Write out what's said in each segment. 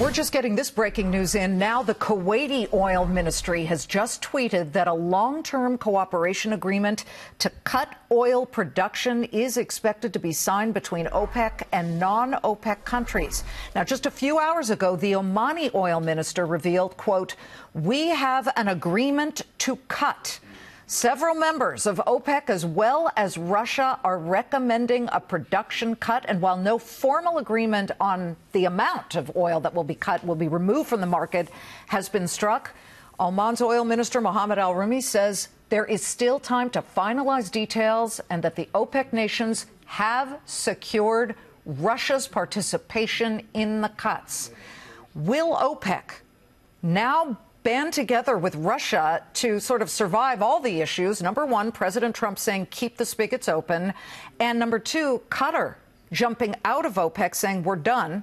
We're just getting this breaking news in. Now the Kuwaiti oil ministry has just tweeted that a long-term cooperation agreement to cut oil production is expected to be signed between OPEC and non-OPEC countries. Now, just a few hours ago, the Omani oil minister revealed, quote, "We have an agreement to cut." Several members of OPEC, as well as Russia, are recommending a production cut. And while no formal agreement on the amount of oil that will be cut, will be removed from the market, has been struck, Oman's oil minister, Mohammed al-Rumi, says there is still time to finalize details and that the OPEC nations have secured Russia's participation in the cuts. Will OPEC now band together with Russia to sort of survive all the issues? Number one, President Trump saying keep the spigots open. And number two, Qatar jumping out of OPEC saying we're done.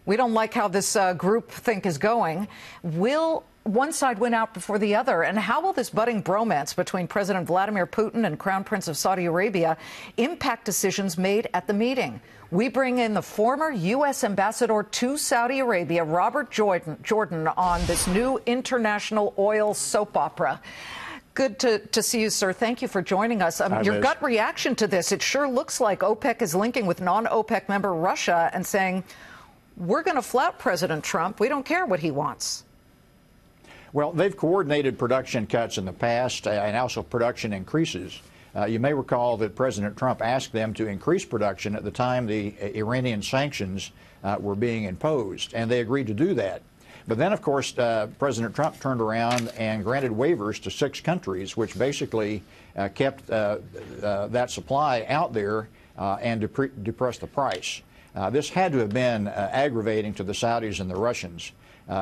We don't like how this group think is going. Will one side win out before the other? And how will this budding bromance between President Vladimir Putin and Crown Prince of Saudi Arabia impact decisions made at the meeting? We bring in the former U.S. ambassador to Saudi Arabia, Robert Jordan, on this new international oil soap opera. Good to see you, sir. Thank you for joining us. Your gut reaction to this, it sure looks like OPEC is linking with non-OPEC member Russia and saying, we're going to flout President Trump. We don't care what he wants. Well, they've coordinated production cuts in the past and also production increases. You may recall that President Trump asked them to increase production at the time the Iranian sanctions were being imposed, and they agreed to do that. But then, of course, President Trump turned around and granted waivers to 6 countries, which basically kept that supply out there and depressed the price. This had to have been aggravating to the Saudis and the Russians.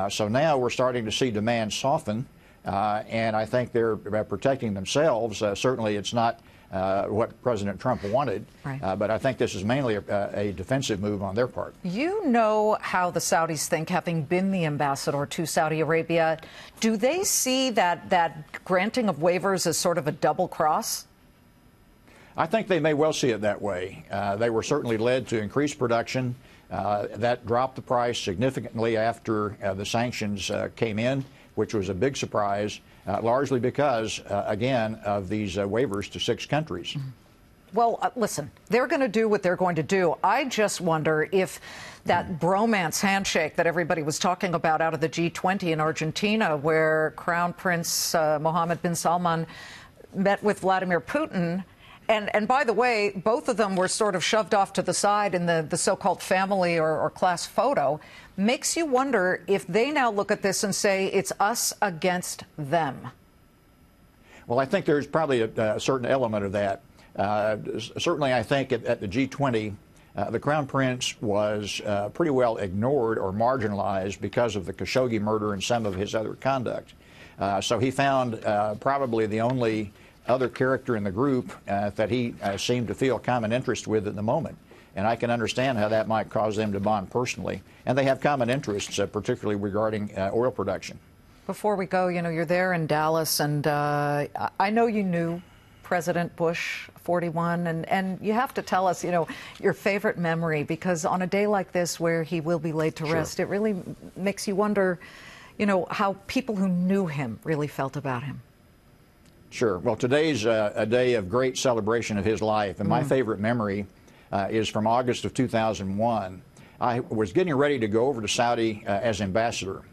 So now we're starting to see demand soften. And I think they're protecting themselves. Certainly it's not what President Trump wanted, right. But I think this is mainly a defensive move on their part. You know how the Saudis think, having been the ambassador to Saudi Arabia. Do they see that granting of waivers as sort of a double cross? I think they may well see it that way. They were certainly led to increase production. That dropped the price significantly after the sanctions came in, which was a big surprise, largely because, again, of these waivers to 6 countries. Well, listen, they're going to do what they're going to do. I just wonder if that bromance handshake that everybody was talking about out of the G20 in Argentina, where Crown Prince Mohammed bin Salman met with Vladimir Putin, and by the way, both of them were sort of shoved off to the side in the so-called family or class photo, makes you wonder if they now look at this and say it's us against them. Well, I think there's probably a certain element of that. Certainly, I think at the G20, the Crown Prince was pretty well ignored or marginalized because of the Khashoggi murder and some of his other conduct. So he found probably the only other character in the group that he seemed to feel common interest with at the moment. And I can understand how that might cause them to bond personally. And they have common interests, particularly regarding oil production. Before we go, you know, you're there in Dallas, and I know you knew President Bush 41, and you have to tell us, you know, your favorite memory, because on a day like this where he will be laid to rest, it really makes you wonder, you know, how people who knew him really felt about him. Sure. Well, today's a day of great celebration of his life, and my favorite memory is from August of 2001. I was getting ready to go over to Saudi as ambassador,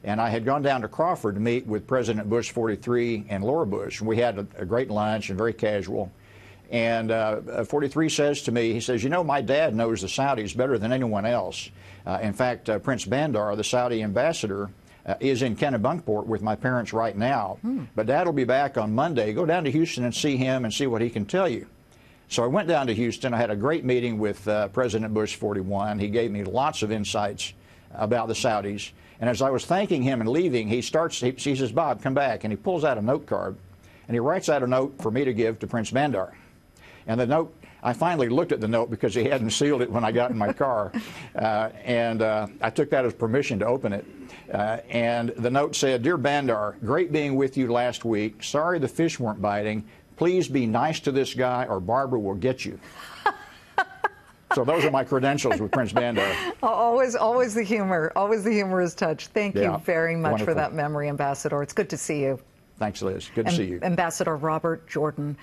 and I had gone down to Crawford to meet with President Bush 43 and Laura Bush. We had a great lunch and very casual. And 43 says to me, he says, you know, my dad knows the Saudis better than anyone else. In fact, Prince Bandar, the Saudi ambassador, is in Kennebunkport with my parents right now. But Dad will be back on Monday. Go down to Houston and see him and see what he can tell you. So I went down to Houston. I had a great meeting with President Bush 41. He gave me lots of insights about the Saudis. And as I was thanking him and leaving, he says, Bob, come back. And he pulls out a note card, and he writes out a note for me to give to Prince Bandar. And the note, I finally looked at the note because he hadn't sealed it when I got in my car. I took that as permission to open it. And the note said, Dear Bandar, great being with you last week. Sorry the fish weren't biting. Please be nice to this guy or Barbara will get you. So those are my credentials with Prince Bandar. Always the humor. Always the humorous touch. Thank you very much wonderful. for that memory, Ambassador. It's good to see you. Thanks, Liz. Good to see you. Ambassador Robert Jordan.